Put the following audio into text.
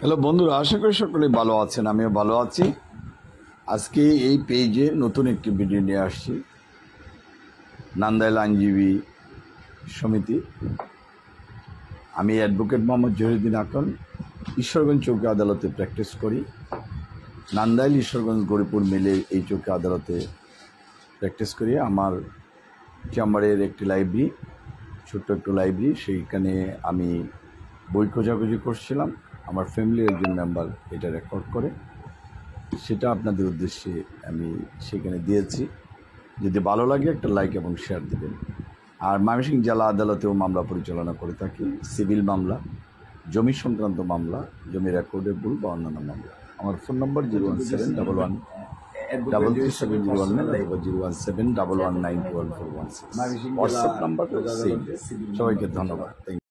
Hello বন্ধুরা, আশা করি সকলেই ভালো আছেন। আমিও ভালো আছি। আজকে এই পেজে নতুন একটি ভিডিও নিয়ে আসছি। নান্দাইল আইনজীবী সমিতি, আমি অ্যাডভোকেট মোহাম্মদ জহিরুদ্দিন আকন, ঈশ্বরগঞ্জ চৌকি আদালতে প্র্যাকটিস করি। নান্দাইল, ঈশ্বরগঞ্জ, গরিপুর মিলে এই চৌকি আদালতে প্র্যাকটিস করি। আমার চেম্বারের একটি লাইব্রেরি, ছোট্ট একটু লাইব্রেরি, সেইখানে আমি বই খোঁজাখুঁজি করছিলাম। আমার ফ্যামিলির একজন মেম্বার এটা রেকর্ড করে, সেটা আপনাদের উদ্দেশ্যে আমি সেখানে দিয়েছি। যদি ভালো লাগে একটা লাইক এবং শেয়ার দেবেন। আর ময়মনসিংহ জেলা আদালতেও মামলা পরিচালনা করে থাকি, সিভিল মামলা, জমি সংক্রান্ত মামলা, জমি রেকর্ডের ভুল বা অন্যান্য মামলা। আমার ফোন নম্বর 01711337019 অথবা 01711921416। WhatsApp number same. সবাইকে ধন্যবাদ।